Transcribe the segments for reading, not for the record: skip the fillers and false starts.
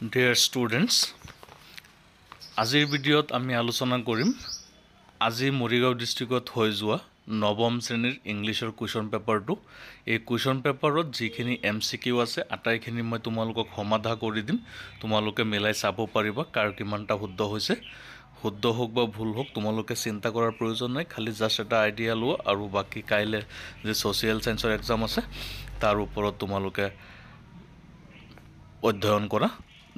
Dear students, আজিৰ ভিডিঅ'ত আমি আলোচনা কৰিম আজি মৰিগাঁও ডিস্ট্ৰিক্টত হৈ যোৱা নৱম শ্ৰেণীৰ ইংলিছৰ কুৱেশ্যন পেপাৰটো। এই কুৱেশ্যন পেপাৰত যিখিনি MCQ আছে আটাইখিনি মই তোমালোকক সমাধা কৰি দিম। তোমালোকে মিলাই চাব পাৰিবা কাৰ কিমানটা শুদ্ধ হৈছে। শুদ্ধ হোক বা ভুল হোক তোমালোকে চিন্তা কৰাৰ প্ৰয়োজন নাই, খালি জাষ্ট এটা আইডিয়া লোৱা আৰু বাকি কাইলে যে সোশিয়াল সায়েন্সৰ এক্সাম আছে তাৰ ওপৰত তোমালোকে অধ্যয়ন কৰা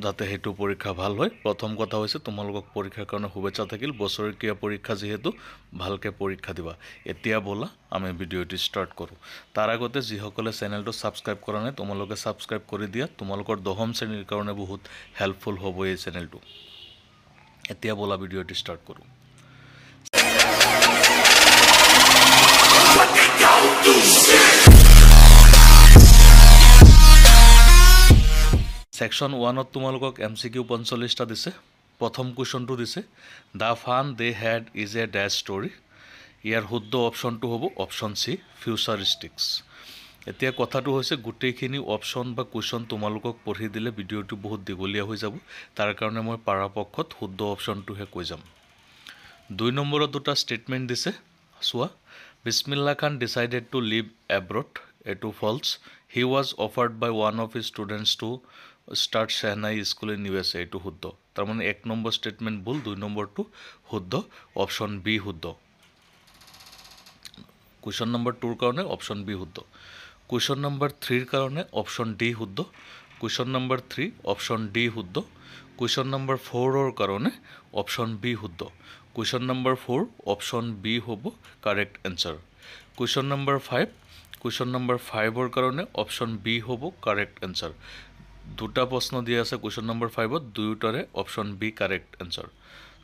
যাতে হেতু পৰীক্ষা ভাল হয়। প্ৰথম কথা হৈছে তোমালোকক পৰীক্ষাৰ কাৰণে শুভেচ্ছা থাকিল। বছৰীয়া পৰীক্ষা যেহেতু ভালকে পৰীক্ষা দিবা। এতিয়া বলা আমি ভিডিঅ'টি স্টাৰ্ট কৰোঁ। তাৰ আগতে যিসকলে চেনেলটো সাবস্ক্ৰাইব কৰা নাই তোমালোকে সাবস্ক্ৰাইব কৰি দিয়া। তোমালোকৰ দশম শ্ৰেণীৰ কাৰণে বহুত হেল্পফুল হ'ব এই চেনেলটো। এতিয়া বলা ভিডিঅ'টি স্টাৰ্ট কৰোঁ। সেকশন 1ত তোমালোকক MCQ 45টা দিছে। প্ৰথম কুৱেশ্যনটো দিছে the fun they had is a dash story. ইয়াৰ শুদ্ধ অপশ্যনটো হ'ব অপশ্যন চি ফিউচাৰিষ্টিক্স। এতিয়া কথাটো হৈছে গোটেইখিনি অপশ্যন বা কুৱেশ্যন তোমালোকক পঢ়ি দিলে ভিডিঅ'টো বহুত দীঘলীয়া হৈ যাব। তাৰ কাৰণে মই পৰাপক্ষত শুদ্ধ অপশ্যনটোহে কৈ যাম। 2 নম্বৰত দুটা ষ্টেটমেণ্ট দিছে চোৱা। Bismillah Khan decided to leave abroad, এটো false. He was offered by one of his students to start shehnai school in USA, এইটো শুদ্ধ। তাৰমানে 1 নম্বৰ ষ্টেটমেণ্ট ভুল, 2 নম্বৰটো শুদ্ধ, অপশ্যন বি শুদ্ধ। কুৱেশ্যন নম্বৰ 2ৰ কাৰণে অপশ্যন বি শুদ্ধ। কুৱেশ্যন নম্বৰ 3ৰ কাৰণে অপশ্যন ডি শুদ্ধ। কুৱেশ্যন নম্বৰ 3 অপশ্যন ডি শুদ্ধ। কুৱেশ্যন নম্বৰ 4ৰ কাৰণে অপশ্যন বি শুদ্ধ। কুৱেশ্যন নম্বৰ 4 অপশ্যন বি হ'ব correct answer. Question number 5 question number 5ৰ কাৰণে অপশ্যন বি হ'ব কাৰেক্ট এনচাৰ। দুটা প্ৰশ্ন দিয়া আছে কুৱেশ্যন নম্বৰ 5ত, দুয়োটাৰে অপশ্যন বি কাৰেক্ট এনচাৰ।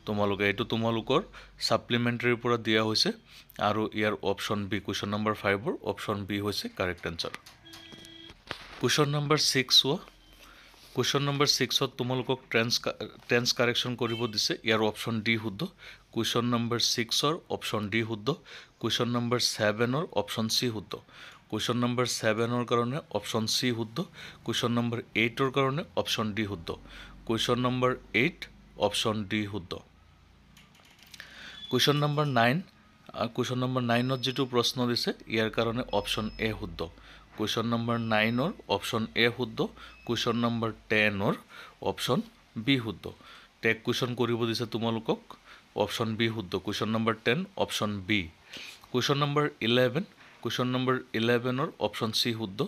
তোমালোকে এইটো তোমালোকৰ সাপ্লিমেণ্টাৰীৰ পৰা দিয়া হৈছে আৰু ইয়াৰ অপশ্যন বি কুৱেশ্যন নম্বৰ 5ৰ অপশ্যন বি হৈছে কাৰেক্ট এনচাৰ। কুৱেশ্যন নম্বৰ 6 চোৱা। কুৱেশ্যন নম্বৰ 6ত তোমালোকক টেন্স কাৰেকশ্যন কৰিব দিছে। ইয়াৰ অপশ্যন ডি শুদ্ধ। কুৱেশ্যন নম্বৰ 6ৰ অপশ্যন ডি শুদ্ধ। কুৱেশ্যন নম্বৰ 7ৰ অপশ্যন চি শুদ্ধ। কুৱেশ্যন নম্বৰ 7ৰ কাৰণে অপশ্যন চি শুদ্ধ। কুৱেশ্যন নম্বৰ 8ৰ কাৰণে অপশ্যন ডি শুদ্ধ। কুৱেশ্যন নম্বৰ 8 অপশ্যন ডি শুদ্ধ। কুৱেশ্যন নম্বৰ 9 কুৱেশ্যন নম্বৰ 9ত যিটো প্ৰশ্ন দিছে ইয়াৰ কাৰণে অপশ্যন এ শুদ্ধ। কুৱেশ্যন নম্বৰ 9ৰ অপশ্যন এ শুদ্ধ। কুৱেশ্যন নম্বৰ 10ৰ অপশ্যন বি শুদ্ধ। টেক কুৱেশ্যন কৰিব দিছে তোমালোকক, অপশ্যন বি শুদ্ধ। Question number 10 option B. Question number 11 question number 11ৰ অপশ্যন চি শুদ্ধ।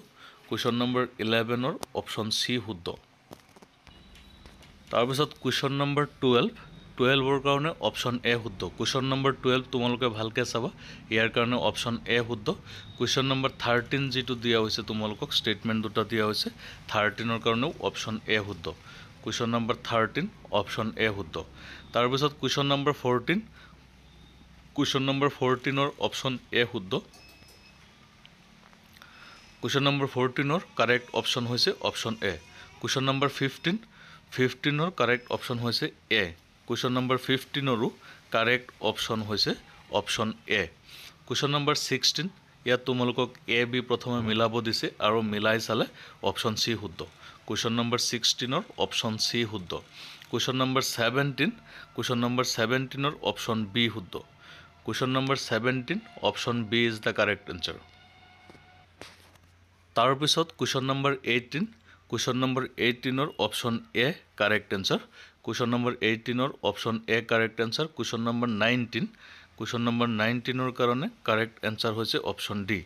কুৱেশ্যন নম্বৰ 11ৰ অপশ্যন চি শুদ্ধ। তাৰপিছত কুৱেশ্যন নম্বৰ 12ৰ কাৰণে অপশ্যন এ শুদ্ধ। কুৱেশ্যন নম্বৰ 12 তোমালোকে ভালকৈ চাবা, ইয়াৰ কাৰণে অপশ্যন এ শুদ্ধ। কুৱেশ্যন নম্বৰ 13 যিটো দিয়া হৈছে তোমালোকক ষ্টেটমেণ্ট দুটা দিয়া হৈছে, 13ৰ কাৰণেও অপশ্যন এ শুদ্ধ। কুৱেশ্যন নম্বৰ 13 অপশ্যন এ শুদ্ধ। তাৰপিছত কুৱেশ্যন নম্বৰ 14 কুৱেশ্যন নম্বৰ 14ৰ অপশ্যন এ শুদ্ধ। কুৱেশ্যন নম্বৰ 14ৰ কাৰেক্ট অপশ্যন হৈছে অপশ্যন এ। কুৱেশ্যন নম্বৰ 15ৰ কাৰেক্ট অপশ্যন হৈছে এ। কুৱেশ্যন নম্বৰ 15ৰো কাৰেক্ট অপশ্যন হৈছে অপশ্যন এ। কুৱেশ্যন নম্বৰ 16 ইয়াত তোমালোকক এ বি প্ৰথমে মিলাব দিছে আৰু মিলাই চালে অপশ্যন চি শুদ্ধ। কুৱেশ্যন নম্বৰ 16ৰ অপশ্যন চি শুদ্ধ। কুৱেশ্যন নম্বৰ 17 কুৱেশ্যন নম্বৰ 17ৰ অপশ্যন বি শুদ্ধ। Question number 17 option B is the correct answer. তাৰপিছত কুৱেশ্যন নম্বৰ 18 কুৱেশ্যন নম্বৰ 18ৰ option A correct answer. Question number 18ৰ option A correct answer. Question number 19 question number 19ৰ কাৰণে correct answer হৈছে option D.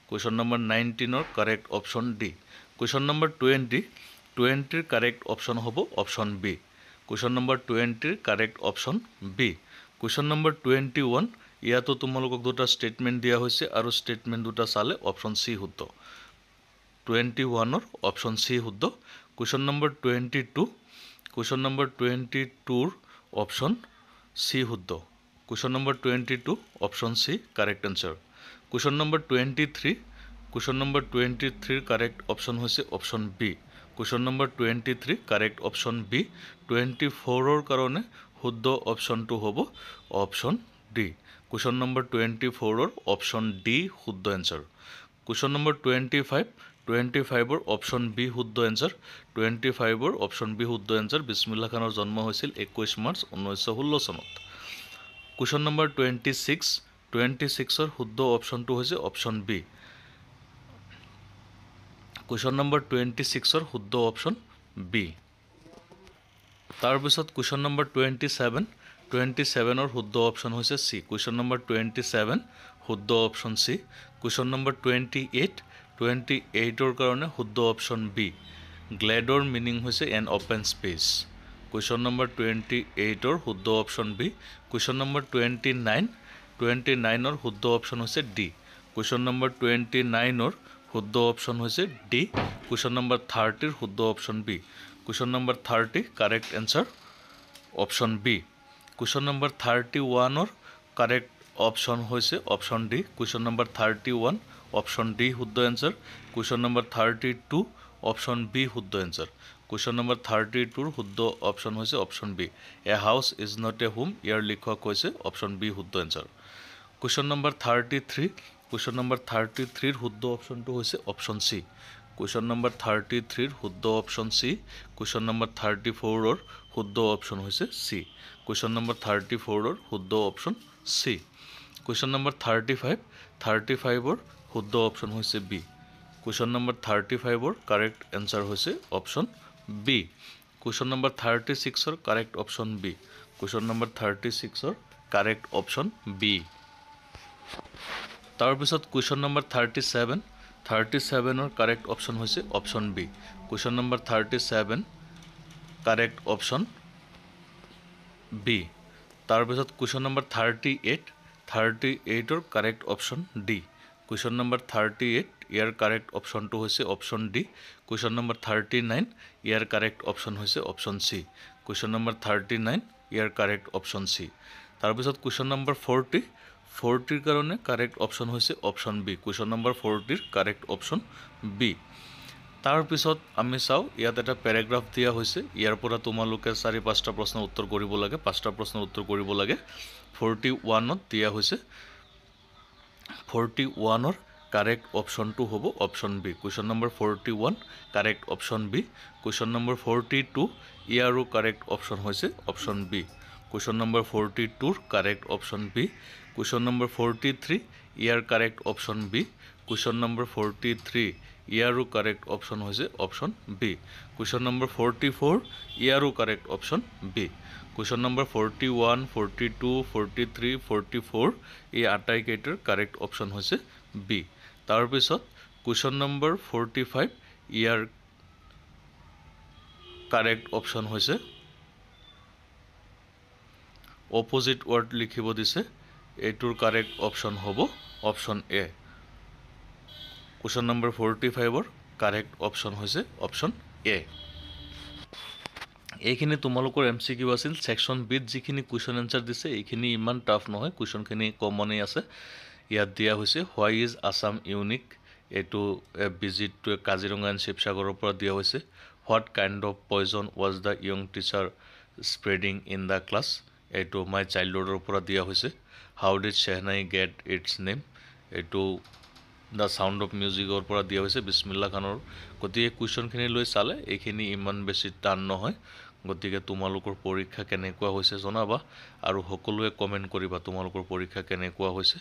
Question number 19ৰ correct option D. Question number 20ৰ correct option হ'ব option B. Question number 20ৰ correct option B. Question number 21 ইয়াতো তোমালোকক দুটা ষ্টেটমেণ্ট দিয়া হৈছে আৰু ষ্টেটমেণ্ট দুটা চালে অপশ্যন চি শুদ্ধ। 21ৰ অপশ্যন চি শুদ্ধ। কুৱেশ্যন নম্বৰ 22 কুৱেশ্যন নম্বৰ 22ৰ অপশ্যন চি শুদ্ধ। Question number 22 option C correct answer. Question number 23 question number 23ৰ কাৰেক্ট অপশ্যন হৈছে option B. Question number 23 correct option B. 24ৰ কাৰণে শুদ্ধ অপশ্যনটো হ'ব অপশ্যন ডি। কুৱেশ্যন নম্বৰ 24ৰ অপশ্যন ডি শুদ্ধ answer. Question number 25 25 option B শুদ্ধ এনচাৰ 25 অপশ্যন বি শুদ্ধ এনচাৰ বিছমিল্লা খানৰ জন্ম হৈছিল 21 মাৰ্চ 1916 চনত কুৱেশ্যন নম্বৰ 26 শুদ্ধ অপশ্যনটো হৈছে অপশ্যন বি কুৱেশ্যন নম্বৰ 26 শুদ্ধ অপশ্যন বি তাৰপিছত কুৱেশ্যন নম্বৰ 27 শুদ্ধ অপশ্যন হৈছে চি কুৱেশ্যন নম্বৰ 27 শুদ্ধ অপশ্যন চি কুৱেশ্যন নম্বৰ 28 কাৰণে শুদ্ধ অপশ্যন বি গ্লেডৰ মিনিং হৈছে N open space question number 28 শুদ্ধ অপশ্যন বি কুৱেশ্যন নম্বৰ 29 শুদ্ধ অপশ্যন হৈছে ডি কুৱেশ্যন নম্বৰ 29 শুদ্ধ অপশ্যন হৈছে ডি কুৱেশ্যন নম্বৰ 30 শুদ্ধ option B question number 30 correct answer option B question number 31 correct option হৈছে option D question number 31 option D শুদ্ধ answer question number 32 option B শুদ্ধ answer question number 32 শুদ্ধ option হৈছে option B a house is not a home ইয়াৰ লিখক হৈছে option B শুদ্ধ answer question number 33 question number 33 শুদ্ধ অপশ্যনটো হৈছে অপশ্যন চি কুৱেশ্যন নম্বৰ 33 শুদ্ধ অপশ্যন চি কুৱেশ্যন নম্বৰ 34 শুদ্ধ অপশ্যন হৈছে চি কুৱেশ্যন নম্বৰ 34 শুদ্ধ অপশ্যন চি কুৱেশ্যন নম্বৰ 35 শুদ্ধ অপশ্যন হৈছে B question number 35 correct answer হৈছে option B question number 36 correct option B question number 36 correct option B তাৰপিছত question number 37 correct option হৈছে option B question number 37 correct option B তাৰপিছত question number 38 correct option D question number 38 ইয়াৰ correct অপশ্যনটো হৈছে option D question number 39 ইয়াৰ correct option হৈছে option C question number 39 ইয়াৰ correct option C তাৰপিছত question number 40 কাৰণে কাৰেক্ট অপশ্যন হৈছে option B question number 40 correct option B তাৰপিছত আমি চাওঁ ইয়াত এটা পেৰাগ্ৰাফ দিয়া হৈছে ইয়াৰ পৰা তোমালোকে 4-5টা প্ৰশ্নৰ উত্তৰ কৰিব লাগে 5টা প্ৰশ্নৰ উত্তৰ কৰিব লাগে 41ত দিয়া হৈছে 41 কাৰেক্ট অপশ্যনটো হ'ব option B question number 41 correct option B question number 42 ইয়াৰো কাৰেক্ট অপশ্যন হৈছে option B question number 42 correct option B question number 43 ইয়াৰ correct option B question number 43 ইয়াৰো কাৰেক্ট অপশ্যন হৈছে অপশ্যন বি কুৱেশ্যন নম্বৰ 44 ইয়াৰো correct option B question number 41 42 43 44 এই আটাইকেইটাৰ correct option হৈছে B তাৰপিছত কুৱেশ্যন নম্বৰ 45 ইয়াৰ কাৰেক্ট অপশ্যন হৈছে অপোজিট ৱৰ্ড লিখিব দিছে এইটোৰ কাৰেক্ট অপশ্যন হ'ব option A question number 45 correct option হৈছে অপশ্যন এ এইখিনি তোমালোকৰ MCQ আছিল সেকশন বিত যিখিনি কুৱেশ্যন এনসাৰ দিছে এইখিনি ইমান টাফ নহয় কুৱেশ্যনখিনি কমনই আছে ইয়াত দিয়া হৈছে হোৱাই ইজ আসাম ইউনিক এটো ভিজিট টু কাজিৰঙা এণ্ড শিৱসাগৰৰ পৰা দিয়া হৈছে what kind of poison was the young teacher spreading in the class এটো মাই চাইল্ডহুডৰ পৰা দিয়া হৈছে how did shehnai get its name এটো দ্য সাউণ্ড অফ মিউজিকৰ পৰা দিয়া হৈছে বিছমিল্লা খানৰ গতিকে কুৱেশ্যনখিনি লৈ চালে এইখিনি ইমান বেছি টান নহয় গতিকে তোমালোকৰ পৰীক্ষা কেনেকুৱা হৈছে জনাবা আৰু সকলোৱে কমেন্ট কৰিবা তোমালোকৰ পৰীক্ষা কেনেকুৱা হৈছে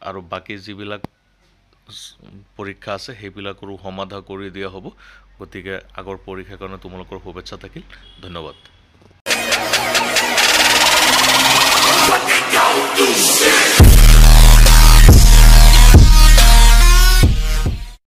আৰু বাকি যিবিলাক পৰীক্ষা আছে সেইবিলাকৰো সমাধা কৰি দিয়া হ'ব গতিকে আগৰ পৰীক্ষাৰ কাৰণে তোমালোকৰ শুভেচ্ছা থাকিল ধন্যবাদ